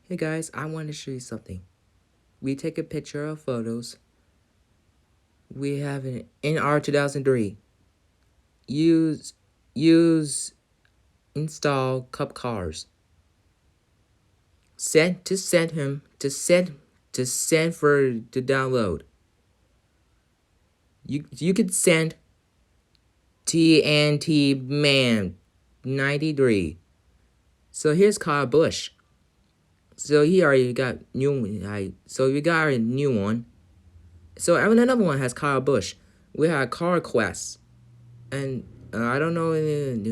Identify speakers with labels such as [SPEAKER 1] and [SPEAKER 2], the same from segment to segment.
[SPEAKER 1] Hey guys, I want to show you something. We take a picture of photos. We have an nr2003. Use install cup cars. Send for to download. You could send tntman93. So here's Kyle Bush. So he already got new. So we got a new one. So another one has Kyle Bush. We have Car Quest, and I don't know.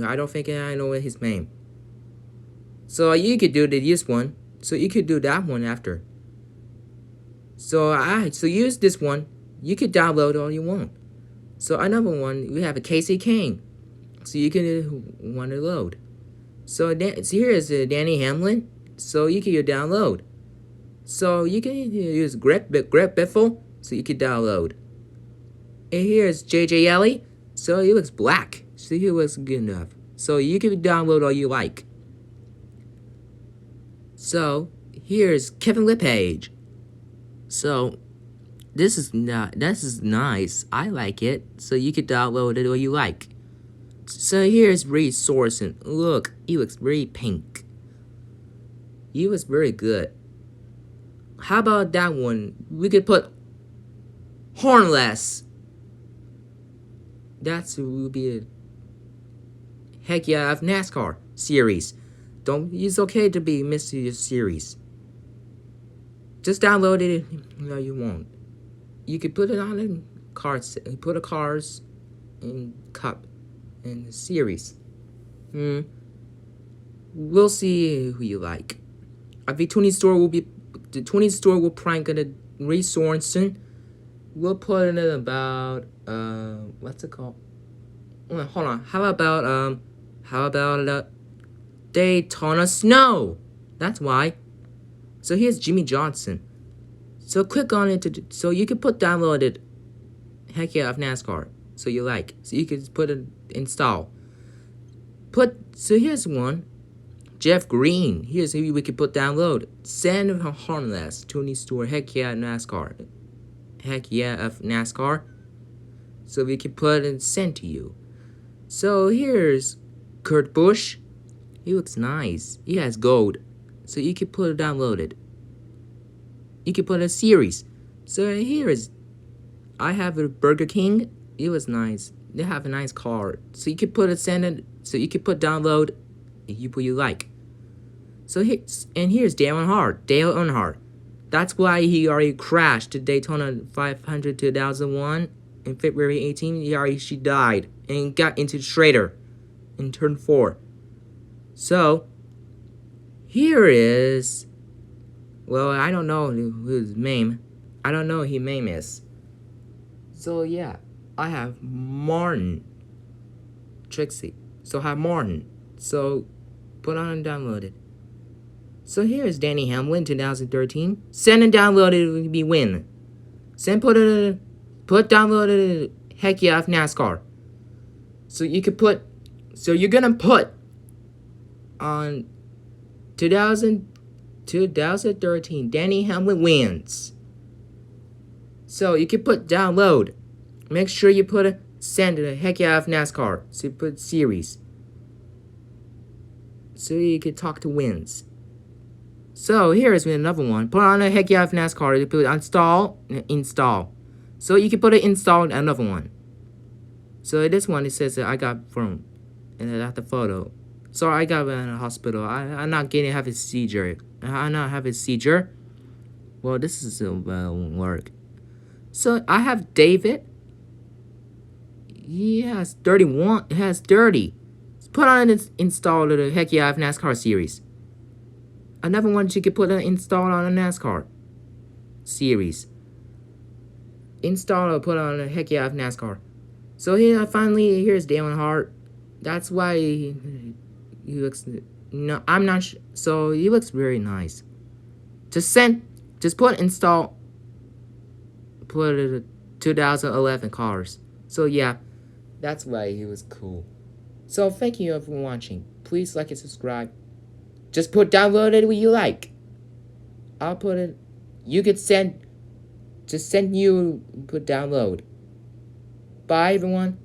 [SPEAKER 1] I don't think I know his name. So you could do this one. So you could do that one after. So use this one. You could download all you want. So another one we have a Casey Kane. So you can want to load. So here is Danny Hamlin. So you can download. So you can use Greg Biffle. So you can download. And here's JJ Ellie. So he looks black. So he looks good enough. So you can download all you like. So here's Kevin LePage. So this is nice. I like it. So you can download it all you like. So here's Reed Sorson. Look, he looks very pink. He was very good. How about that one? We could put Hornless. That will be a heck yeah of NASCAR series. It's okay to be Mr. Series. Just download it if you want. You could put it on a cars. Put a cars in cup in the series. We'll see who you like. The 20 store will prank at a resource. We'll put it in about what's it called? Well, hold on. How about Daytona Snow? That's why. So here's Jimmy Johnson. So click on it so you can download it. Heck yeah of NASCAR. So you like. So you can put it install. So here's one. Jeff Green. Here's who we can put download. Send Harness. Tony Store. Heck yeah NASCAR. Heck yeah of NASCAR. So we can put and send to you. So here's Kurt Busch. He looks nice. He has gold. So you can put it downloaded. You can put a series. So here is I have a Burger King. It was nice. They have a nice car. So you can put it send it. So you can put download you like. So here's Dale Earnhardt. That's why he already crashed to Daytona 500 2001 in February 18. She died and got into Schrader in turn 4. So here is, well, I don't know whose name. I don't know who his name is. So yeah, I have Martin Trixie. So I have Martin. So put on and download it. So here's Danny Hamlin 2013. Send and download it will be win. Send put download it heck yeah of NASCAR. So you could so you're gonna put on 2013 Danny Hamlin wins. So you can put download. Make sure you put send a heck yeah of NASCAR. So you put series. So you can talk to wins. So here is another one. Put on a heck yeah of NASCAR. You put install. So you can put it install another one. So this one it says that I got from and I got the photo. So I got in a hospital. I'm not having a seizure. I'm not having a seizure. Well, this is won't work. So I have David. He has 31. It has 30. Put on and install the heck yeah of NASCAR series. Another one you can put install on a NASCAR series. Install or put on a heck yeah of NASCAR. So here finally here's Dale Earnhardt. That's why he looks. No, I'm not. So he looks very nice. Just put install. Put it 2011 cars. So yeah, that's why he was cool. So thank you for watching. Please like and subscribe. Just download it what you like. I'll put it. You could send. Just send you. Put download. Bye, everyone.